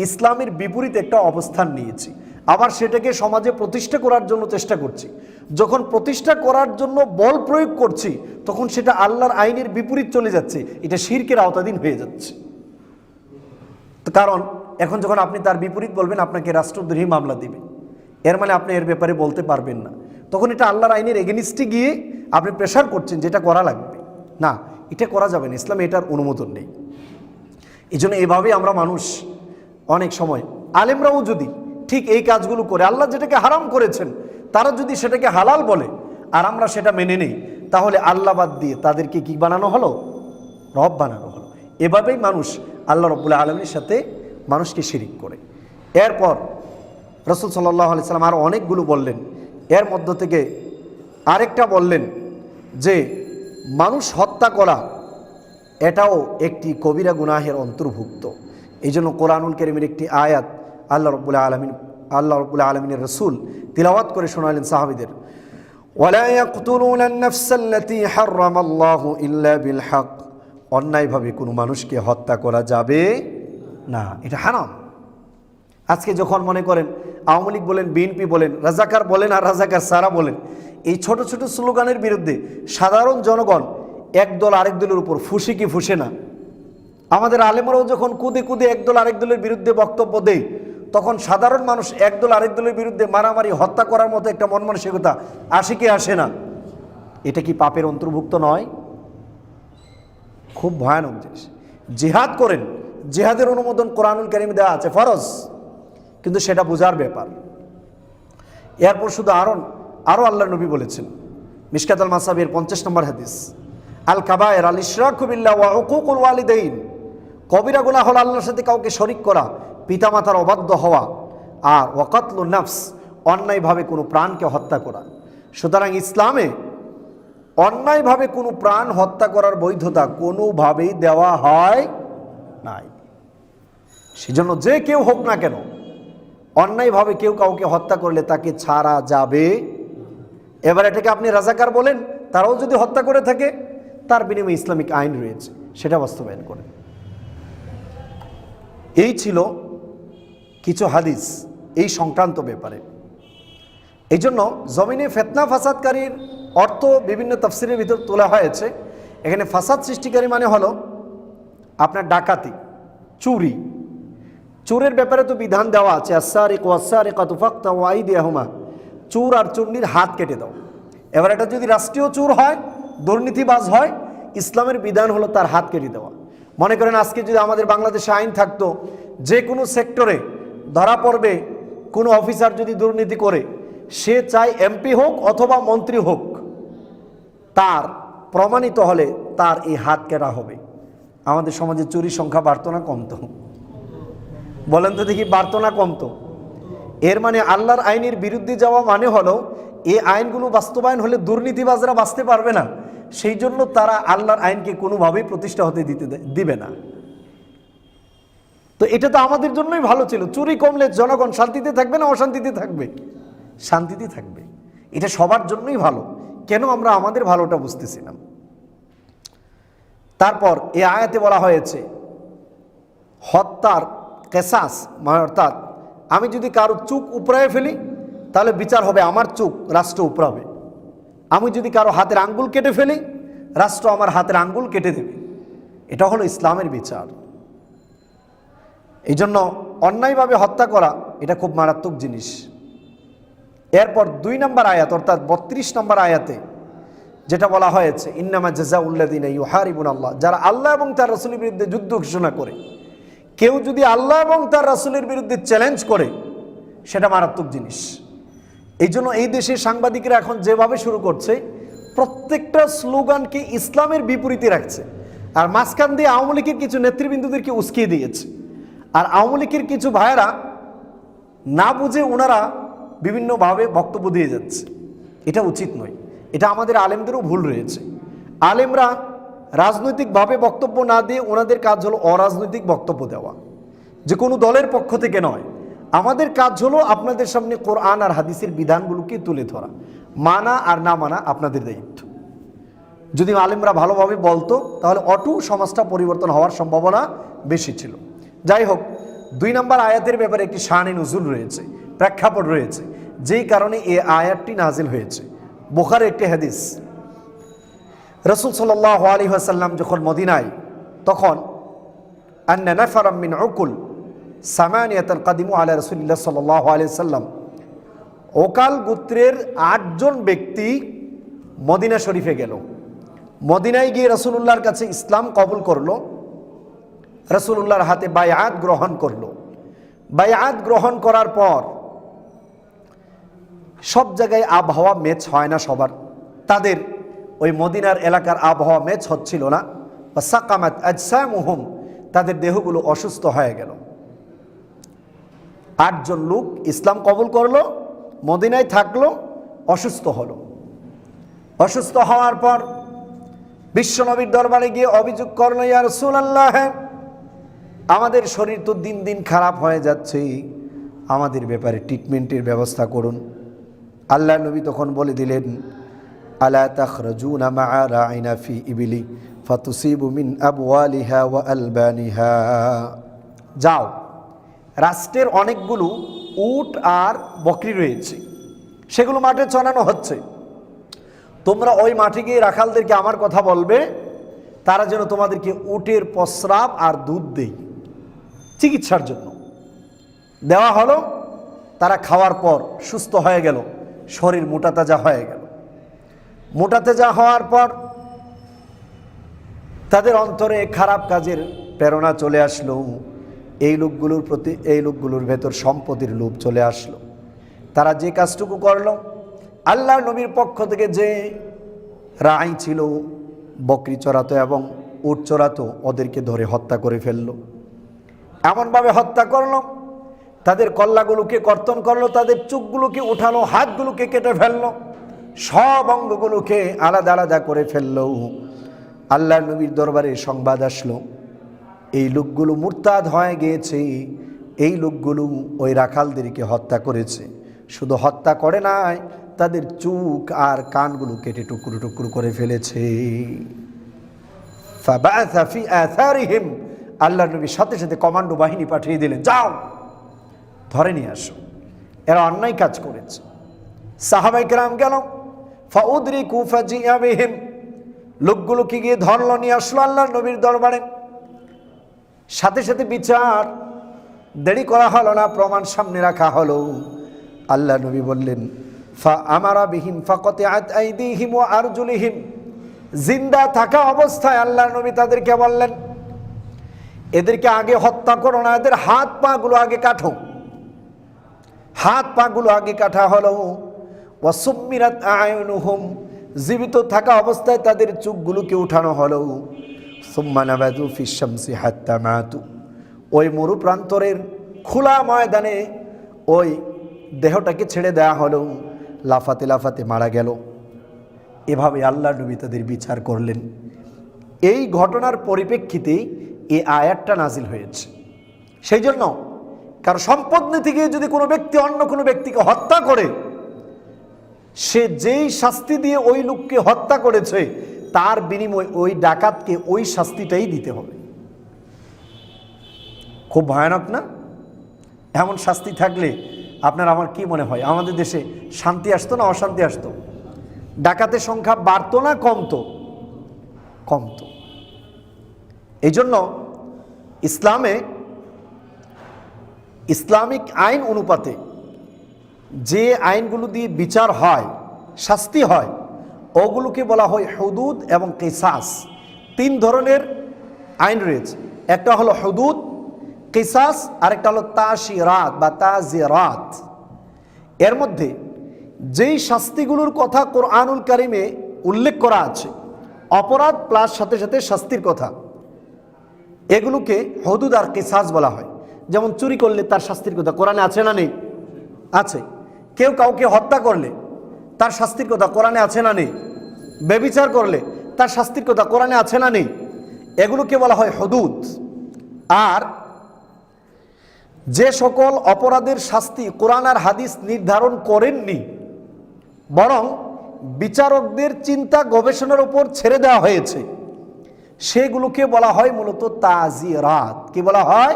ইসলামের বিপরীত একটা অবস্থান নিয়েছি, আবার সেটাকে সমাজে প্রতিষ্ঠা করার জন্য চেষ্টা করছি। যখন প্রতিষ্ঠা করার জন্য বল প্রয়োগ করছি তখন সেটা আল্লাহর আইনের বিপরীত চলে যাচ্ছে, এটা শিরকের আওতাধীন হয়ে যাচ্ছে। কারণ এখন যখন আপনি তার বিপরীত বলবেন আপনাকে রাষ্ট্রদ্রোহী মামলা দিবে, এর মানে আপনি এর ব্যাপারে বলতে পারবেন না, তখন এটা আল্লাহর আইনের এগেনিস্টে গিয়ে আপনি প্রেশার করছেন যেটা করা লাগবে না, এটা করা যাবে না, ইসলামে এটার অনুমোদন নেই। এই জন্য এভাবেই আমরা মানুষ অনেক সময় আলেমরাও যদি ঠিক এই কাজগুলো করে, আল্লাহ যেটাকে হারাম করেছেন তারা যদি সেটাকে হালাল বলে আর আমরা সেটা মেনে নেই, তাহলে আল্লাহ বাদ দিয়ে তাদেরকে কি বানানো হলো? রব বানানো হলো। এভাবেই মানুষ আল্লাহ রাব্বুল আলামিনের সাথে মানুষকে শিরিক করে। এরপর রাসূল সাল্লাল্লাহু আলাইহি সাল্লাম আরও অনেকগুলো বললেন, এর মধ্য থেকে আরেকটা বললেন যে মানুষ হত্যা করা এটাও একটি কবিরা গুনাহের অন্তর্ভুক্ত। এই জন্য কোরআনুল কারীমের একটি আয়াত আল্লাহ রাব্বুল আলামিনের রাসূল তিলাওয়াত করে শোনালেন সাহাবীদের, ওয়ালা ইয়াকতুলুনা আন-নাফসাল্লাতী হারামাল্লাহু ইল্লা বিল হক, অন্যায়ভাবে কোনো মানুষকে হত্যা করা যাবে না, এটা হারাম। আজকে যখন মনে করেন আওয়ামী লীগ বলেন, বিএনপি বলেন, রাজাকার বলেন আর রাজাকার সারা বলেন, এই ছোট ছোট স্লোগানের বিরুদ্ধে সাধারণ জনগণ এক দল আরেক দলের উপর ফুসে কি ফুসে না? আমাদের আলেমরাও যখন কুদে কুদে এক দল আরেক দলের বিরুদ্ধে বক্তব্য দেয়, তখন সাধারণ মানুষ এক দল আরেক দলের বিরুদ্ধে মারামারি হত্যা করার মতো একটা মন মানসিকতা আসে কি আসে না? এটা কি পাপের অন্তর্ভুক্ত নয়? খুব ভয়ানক জিনিস। জিহাদ করেন, জিহাদের অনুমোদন কোরআনুল কারীমে দেওয়া আছে, ফরজ, কিন্তু সেটা বোঝার ব্যাপার। এরপর শুধু আরও আল্লাহর নবী বলেছেন, মিশকাত আল মাসাবির 50 নম্বর হাদিস, আল কাবায়ের আল ইশরাকু বিল্লাহ ওয়া উকুকুল ওয়ালিদাইন, কবিরা গুনাহ হলো আল্লাহর সাথে কাউকে শরীক করা, পিতামাতার অবাধ্য হওয়া, আর ওয়াকাতলুন নাফস, অন্যায়ভাবে কোনো প্রাণকে হত্যা করা। সুতরাং ইসলামে অন্যায়ভাবে কোনো প্রাণ হত্যা করার বৈধতা কোনোভাবেই দেওয়া হয় নাই। সেজন্য যে কেউ হোক না কেন, অন্যায়ভাবে কেউ কাউকে হত্যা করলে তাকে ছাড়া যাবে। এবার এটাকে আপনি রাজাকার বলেন, তারাও যদি হত্যা করে থাকে তার বিনিময়ে ইসলামিক আইন রয়েছে, সেটা বাস্তবায়ন করে। এই ছিল কিছু হাদিস এই সংক্রান্ত ব্যাপারে। এই জন্য জমিনে ফিতনা ফাসাদকারীর অর্থ বিভিন্ন তাফসিরের ভিতর তোলা হয়েছে। এখানে ফাসাদ সৃষ্টিকারী মানে হলো আপনার ডাকাতি, চুরি। চোরের ব্যাপারে তো বিধান দেওয়া আছে, আস-সারিকু ওয়াস-সারিকাতু ফাকতাউ আইদিয়াহুমা, চোর আর চুন্নির হাত কেটে দাও। এবার এটা যদি রাষ্ট্রীয় চোর হয়, দুর্নীতিবাজ হয়, ইসলামের বিধান হলো তার হাত কেটে দেওয়া। মনে করেন আজকে যদি আমাদের বাংলাদেশে আইন থাকতো, যে কোনো সেক্টরে ধরা পড়বে কোনো অফিসার যদি দুর্নীতি করে, সে চাই এমপি হোক অথবা মন্ত্রী হোক, তার প্রমাণিত হলে তার এই হাত কাটা হবে। আমাদের সমাজে চুরির সংখ্যা বাড়তো না কমতো? বলেন তো দেখি, বাড়তো না কমতো? এর মানে আল্লাহর আইনের বিরুদ্ধে যাওয়া মানে হলো এই আইনগুলো বাস্তবায়ন হলে দুর্নীতিবাজরা বাঁচতে পারবে না, সেই জন্য তারা আল্লাহর আইনকে কোনোভাবেই প্রতিষ্ঠা হতে দিবে না। তো এটা তো আমাদের জন্যই ভালো ছিল। চুরি কমলে জনগণ শান্তিতে থাকবে না অশান্তিতে থাকবে? শান্তিতে থাকবে। এটা সবার জন্যই ভালো। কেন আমরা আমাদের ভালোটা বুঝতেছি না? তারপর এই আয়াতে বলা হয়েছে হত্যার কেসাস, অর্থাৎ আমি যদি কারো চোখ উপড়ায় ফেলি তাহলে বিচার হবে আমার চোখ রাষ্ট্র উপড়াবে। আমি যদি কারো হাতের আঙ্গুল কেটে ফেলি, রাষ্ট্র আমার হাতের আঙ্গুল কেটে দেবে। এটা হলো ইসলামের বিচার। এই জন্য অন্যায়ভাবে হত্যা করা এটা খুব মারাত্মক জিনিস। এরপর 2 নম্বর আয়াত অর্থাৎ 32 নম্বর আয়াতে যেটা বলা হয়েছে, ইন্নামা জাযাউল্লাযিনা ইউহারিবুনাল্লাহ, যারা আল্লাহ এবং তার রাসূলের বিরুদ্ধে যুদ্ধ ঘোষণা করে। কেউ যদি আল্লাহ এবং তার রাসূলের বিরুদ্ধে চ্যালেঞ্জ করে, সেটা মারাত্মক জিনিস। এই জন্য এই দেশের সাংবাদিকরা এখন যেভাবে শুরু করছে, প্রত্যেকটা স্লোগানকে ইসলামের বিপরীতে রাখছে, আর মাঝখান দিয়ে আওয়ামী লীগের কিছু নেতৃবৃন্দদেরকে উস্কিয়ে দিয়েছে। আর আওয়ামী লীগের কিছু ভাইয়েরা না বুঝে ওনারা বিভিন্নভাবে বক্তব্য দিয়ে যাচ্ছে। এটা উচিত নয়। এটা আমাদের আলেমদেরও ভুল রয়েছে। আলেমরা রাজনৈতিকভাবে বক্তব্য না দিয়ে ওনাদের কাজ হলো অরাজনৈতিক বক্তব্য দেওয়া, যে কোনো দলের পক্ষ থেকে নয়। আমাদের কাজ হলো আপনাদের সামনে কোরআন আর হাদিসের বিধানগুলোকে তুলে ধরা, মানা আর না মানা আপনাদের দায়িত্ব। যদি আলেমরা ভালোভাবে বলতো তাহলে অটো সমাজটা পরিবর্তন হওয়ার সম্ভাবনা বেশি ছিল। যাই হোক, 2 নম্বর আয়াতের ব্যাপারে একটি শানে নুজুল রয়েছে, প্রেক্ষাপট রয়েছে, যেই কারণে এই আয়াতটি নাজিল হয়েছে। বুখারীর একটি হাদিস, রাসূল সাল্লাল্লাহু আলাইহি ওয়াসাল্লাম যখন মদিনায়, তখন আন্না নাফারাম মিন উকুল সামানিয়াতান কাদিমু আলা রাসূলিল্লাহ সাল্লাল্লাহু আলাইহি ওয়াসাল্লাম, ওকাল গোত্রের 8 জন ব্যক্তি মদিনা শরীফে গেল। মদিনায় গিয়ে রাসূলুল্লাহর কাছে ইসলাম কবুল করলো, রাসূলুল্লাহর হাতে বায়াত গ্রহণ করলো। বায়াত গ্রহণ করার পর সব জায়গায় আবহাওয়া ম্যাচ হয় না সবার, তাদের ওই মদিনার এলাকার আবহাওয়া ম্যাচ হচ্ছিল না। সাকামাত আজসামুহুম, তাদের দেহগুলো অসুস্থ হয়ে গেল। 8 জন লোক ইসলাম কবুল করলো, মদিনায় থাকলো, অসুস্থ হলো। অসুস্থ হওয়ার পর বিশ্বনবীর দরবারে গিয়ে অভিযোগ করলো, ইয়া রাসূলুল্লাহ, আমাদের শরীর তো দিন দিন খারাপ হয়ে যাচ্ছে, আমাদের ব্যাপারে ট্রিটমেন্টের ব্যবস্থা করুন। আল্লাহ নবী তখন বলে দিলেন, আলা তাখরাজুনা মা'a রা'ইনা ফি ইবিলি ফাতুসিবু মিন আবওয়ালিহা ওয়া আলবানিহা, যাও, রাষ্ট্রের অনেকগুলো উট আর বকরি রয়েছে, সেগুলো মাঠে চড়ানো হচ্ছে, তোমরা ওই মাঠে গিয়ে রাখালদেরকে আমার কথা বলবে, তারা যেন তোমাদেরকে উটের প্রস্রাব আর দুধ দেয় চিকিৎসার জন্য। দেওয়া হলো, তারা খাওয়ার পর সুস্থ হয়ে গেল, শরীর মোটা তাজা হয়ে গেল। মোটা তাজা হওয়ার পর তাদের অন্তরে খারাপ কাজের প্রেরণা চলে আসলো। এই লোকগুলোর প্রতি, এই লোকগুলোর ভেতর সম্পত্তির লোভ চলে আসলো। তারা যে কাজটুকু করলো, আল্লাহ নবীর পক্ষ থেকে যে রাই ছিল, বকরি চড়াতো এবং উট চড়াতো, ওদেরকে ধরে হত্যা করে ফেললো। এমনভাবে হত্যা করলো, তাদের কল্লাগুলোকে কর্তন করলো, তাদের চোখগুলোকে উঠালো, হাতগুলোকে কেটে ফেললো, সব অঙ্গগুলোকে আলাদা আলাদা করে ফেললো। আল্লাহ নবীর দরবারে সংবাদ আসলো, এই লোকগুলো মুরতাদ হয়ে গিয়েছে, এই লোকগুলো ওই রাখালদেরকে হত্যা করেছে। শুধু হত্যা করে নাই, তাদের চোখ আর কানগুলো কেটে টুকরো টুকরো করে ফেলেছে। ফাবাআসা ফি আথারিহিম, আল্লাহর নবী সাথে সাথে কমান্ডো বাহিনী পাঠিয়ে দিলেন, যাও ধরে নিয়ে আসো, এরা অন্যায় কাজ করেছে। সাহাবায়ে কেরাম গেল, ফাউদরিকু ফাজিআ বিহিম, লোকগুলোকে গিয়ে ধরল, নিয়ে আসলো আল্লাহর নবীর দরবারে। সাথে সাথে বিচার, দেরি করা হলো না, প্রমাণ সামনে রাখা হলো। আল্লাহ নবী বললেন, ফা আমারা বিহিম ফাকাতিআত আইদিহিম ওয়া আরজুলিহিম, জিন্দা থাকা অবস্থায় আল্লাহর নবী তাদেরকে বললেন, এদেরকে আগে হত্যা করো না, এদের হাত পা গুলো আগে কাটো। হাত পা গুলো আগে কাটা হলো। ওয়া সুম্মিরাত আয়ুনুহুম, জীবিত থাকা অবস্থায় তাদের চোখগুলোকে উঠানো হলো। সুম্মা নাবাযু ফিশ শামসি হাত্তা মাতু, ওই মরু প্রান্তরের খোলা ময়দানে ওই দেহটাকে ছেড়ে দেওয়া হলো, লাফাতে লাফাতে মারা গেল। এভাবে আল্লাহর নবী তাদের বিচার করলেন। এই ঘটনার পরিপ্রেক্ষিতেই এই আয়াতটা নাজিল হয়েছে। সেই জন্য কারো সম্পদ নিতে গিয়ে যদি কোনো ব্যক্তি অন্য কোনো ব্যক্তিকে হত্যা করে, সে যেই শাস্তি দিয়ে ওই লোককে হত্যা করেছে, তার বিনিময়ে ওই ডাকাতকে ওই শাস্তিটাই দিতে হবে। খুব ভয়ানক না? এমন শাস্তি থাকলে আপনার আমার কি মনে হয়, আমাদের দেশে শান্তি আসতো না অশান্তি আসতো? ডাকাতের সংখ্যা বাড়তো না কমতো? কমতো। এই জন্য ইসলামিক আইন অনুপাতে যে আইনগুলো দিয়ে বিচার হয়, শাস্তি হয়, ওগুলোকে বলা হয় হুদুদ এবং কিসাস। তিন ধরনের আইন রয়েছে, একটা হলো হুদুদ, কিসাস, আরেকটা হলো তাশিরাত বা তাজিরাত। এর মধ্যে যেই শাস্তিগুলোর কথা কোরআনুল কারিমে উল্লেখ করা আছে, অপরাধ প্লাস সাথে সাথে শাস্তির কথা, এগুলোকে হুদুদ আর কিসাস বলা হয়। যেমন চুরি করলে তার শাস্তির কথা কোরআনে আছে না নেই? আছে। কেউ কাউকে হত্যা করলে তার শাস্তির কথা কোরআনে আছে না নেই? ব্যভিচার করলে তার শাস্তির কথা কোরআনে আছে না নেই? এগুলোকে বলা হয় হুদুদ। আর যে সকল অপরাধের শাস্তি কোরআন আর হাদিস নির্ধারণ করেননি, বরং বিচারকদের চিন্তা গবেষণার উপর ছেড়ে দেওয়া হয়েছে, সেগুলোকে বলা হয় মূলত তাজিরাত। কি বলা হয়?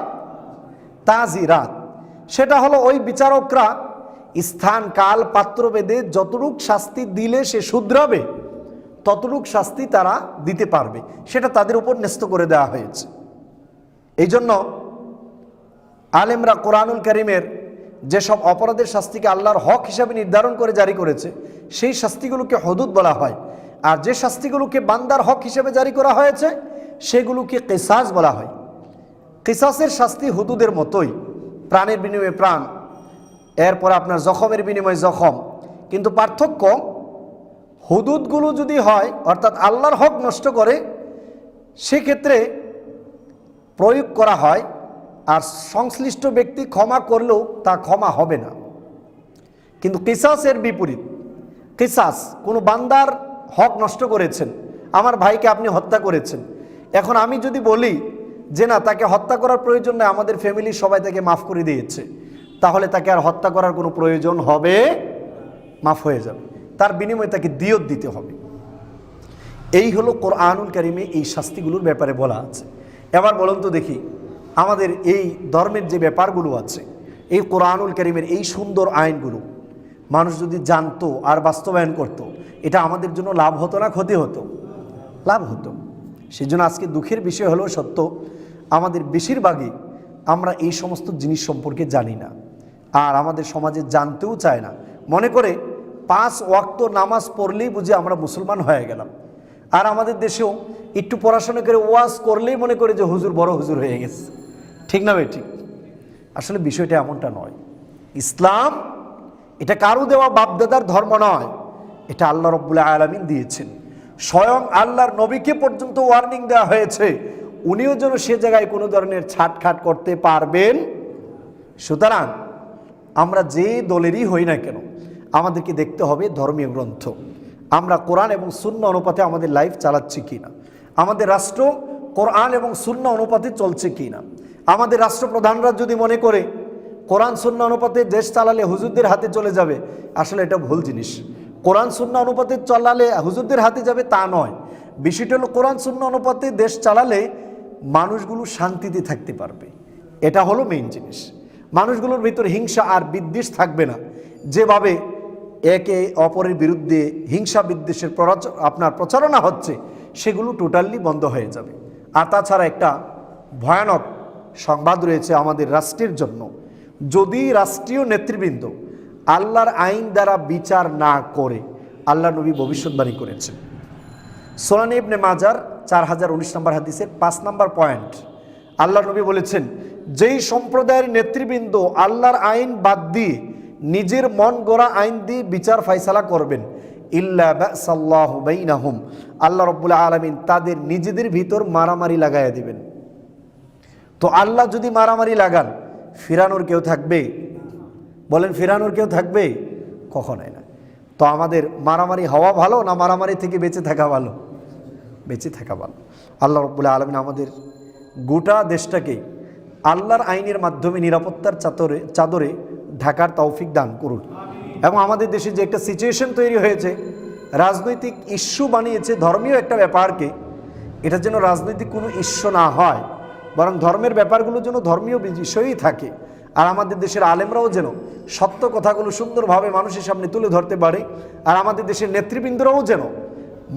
তাজিরাত। সেটা হলো ওই বিচারকরা স্থান কাল পাত্রভেদে যতটুক শাস্তি দিলে সে শুধরাবে, ততটুক শাস্তি তারা দিতে পারবে, সেটা তাদের উপর ন্যস্ত করে দেওয়া হয়েছে। এই জন্য আলেমরা কোরআনুল কারিমের যেসব অপরাধের শাস্তিকে আল্লাহর হক হিসাবে নির্ধারণ করে জারি করেছে, সেই শাস্তিগুলোকে হুদুদ বলা হয়। আর যে শাস্তিগুলোকে বান্দার হক হিসাবে জারি করা হয়েছে, সেগুলোকে কিসাস বলা হয়। কিসাসের শাস্তি হুদুদের মতোই, প্রাণের বিনিময়ে প্রাণ, এরপর আপনার জখমের বিনিময়ে জখম। কিন্তু পার্থক্য, হুদুদগুলো যদি হয় অর্থাৎ আল্লাহর হক নষ্ট করে, সেক্ষেত্রে প্রয়োগ করা হয়, আর সংশ্লিষ্ট ব্যক্তি ক্ষমা করলেও তা ক্ষমা হবে না। কিন্তু কিসাসের বিপরীত, কিসাস কোনো বান্দার হক নষ্ট করেছেন, আমার ভাইকে আপনি হত্যা করেছেন, এখন আমি যদি বলি যে না, তাকে হত্যা করার প্রয়োজন নেই, আমাদের ফ্যামিলির সবাই তাকে মাফ করে দিয়েছে, তাহলে তাকে আর হত্যা করার কোনো প্রয়োজন হবে, মাফ হয়ে যাবে, তার বিনিময়ে তাকে দিয়ত দিতে হবে। এই হলো কোরআনুল কারিমে এই শাস্তিগুলোর ব্যাপারে বলা আছে। এবার বলুন তো দেখি, আমাদের এই ধর্মের যে ব্যাপারগুলো আছে, এই কোরআনুল কারিমের এই সুন্দর আইনগুলো মানুষ যদি জানতো আর বাস্তবায়ন করত, এটা আমাদের জন্য লাভ হতো না ক্ষতি হতো? লাভ হতো। সেই জন্য আজকে দুঃখের বিষয় হলো সত্য, আমাদের বেশিরভাগই আমরা এই সমস্ত জিনিস সম্পর্কে জানি না, আর আমাদের সমাজে জানতেও চায় না। মনে করে 5 ওয়াক্ত নামাজ পড়লেই বুঝি আমরা মুসলমান হয়ে গেলাম। আর আমাদের দেশেও একটু পড়াশোনা করে ওয়াজ করলেই মনে করে যে হুজুর বড় হুজুর হয়ে গেছে। ঠিক না ভাই? ঠিক। আসলে বিষয়টা এমনটা নয়। ইসলাম এটা কারো দেওয়া বাপদাদার ধর্ম নয়, এটা আল্লাহ রাব্বুল আলামিন দিয়েছেন। স্বয়ং আল্লাহর নবীকে পর্যন্ত ওয়ার্নিং দেওয়া হয়েছে, উনিও যেন সে জায়গায় কোনো ধরনের ছাটখাট করতে পারবেন। সুতরাং আমরা যে দলেরই হই না কেন, আমাদেরকে দেখতে হবে ধর্মীয় গ্রন্থ, আমরা কোরআন এবং সুন্নাহ অনুপাতে আমাদের লাইফ চালাচ্ছি কিনা, আমাদের রাষ্ট্র কোরআন এবং সুন্নাহ অনুপাতে চলছে কিনা, আমাদের রাষ্ট্রপ্রধানরা যদি মনে করে কোরআন সুন্নাহ অনুপাতে দেশ চালালে হুজুরদের হাতে চলে যাবে, আসলে এটা ভুল জিনিস। কোরআন সুন্নাহ অনুপাতে চালালে হুজুরদের হাতে যাবে তা নয়। বিষয়টা হলো কোরআন সুন্নাহ অনুপাতে দেশ চালালে মানুষগুলো শান্তিতে থাকতে পারবে, এটা হলো মেইন জিনিস। মানুষগুলোর ভিতরে হিংসা আর বিদ্বেষ থাকবে না। যেভাবে একে অপরের বিরুদ্ধে হিংসা বিদ্বেষের আপনার প্রচারণা হচ্ছে, সেগুলো টোটালি বন্ধ হয়ে যাবে। আর তাছাড়া একটা ভয়ানক সংবাদ রয়েছে আমাদের রাষ্ট্রের জন্য। যদি রাষ্ট্রীয় নেতৃবৃন্দ আল্লাহর আইন দ্বারা বিচার না করে, আল্লাহ নবী ভবিষ্যৎবাণী করেছেন সুনান ইবনে মাজার 4019 নম্বর হাদিসের 5 নম্বর পয়েন্ট, আল্লাহ নবী বলেছেন, যেই সম্প্রদায়ের নেতৃবৃন্দ আল্লাহর আইন বাদ দিয়ে নিজের মন গড়া আইন দিয়ে বিচার ফাইসালা করবেন, ইল্লা বাসাল্লাহু বাইনাহুম, আল্লাহ রাব্বুল আলামিন তাদের নিজেদের ভিতর মারামারি লাগাইয়া দিবেন। তো আল্লাহ যদি মারামারি লাগান, ফিরানোর কেউ থাকবে? বলেন, ফিরানোর কেউ থাকবে? কখনোই না। তো আমাদের মারামারি হওয়া ভালো না মারামারি থেকে বেঁচে থাকা ভালো? বেঁচে থাকা ভালো। আল্লাহ রাব্বুল আলামিন আমাদের গোটা দেশটাকে আল্লাহর আইনের মাধ্যমে নিরাপত্তার চাদরে ঢাকার তৌফিক দান করুন। এবং আমাদের দেশে যে একটা সিচুয়েশন তৈরি হয়েছে, রাজনৈতিক ইস্যু বানিয়েছে ধর্মীয় একটা ব্যাপারকে, এটা যেন রাজনৈতিক কোনো ইস্যু না হয়, বরং ধর্মের ব্যাপারগুলো যেন ধর্মীয় বিষয়ই থাকে। আর আমাদের দেশের আলেমরাও যেন সত্য কথাগুলো সুন্দরভাবে মানুষের সামনে তুলে ধরতে পারে। আর আমাদের দেশের নেতৃবৃন্দরাও যেন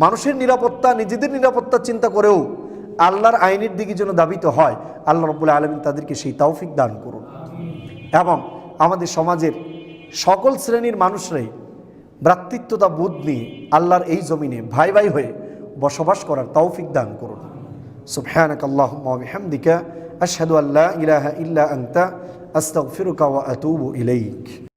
মানুষের নিরাপত্তা, নিজেদের নিরাপত্তা চিন্তা করেও আল্লাহর আইনের দিকে যেন দাবিত হয়। আল্লাহ রাব্বুল আলামিন তাদেরকে সেই তৌফিক দান করুন। এবং আমাদের সমাজের সকল শ্রেণীর মানুষরাই ভ্রাতৃত্বতা বোধ নিয়ে আল্লাহর এই জমিনে ভাই ভাই হয়ে বসবাস করার তৌফিক দান করুন। সুবহানাকাল্লাহুম্মা ওয়া বিহামদিকা আশহাদু আল্লা ইলাহা ইল্লা আনতা আস্তাগফিরুকা ওয়া আতুবু ইলাইক।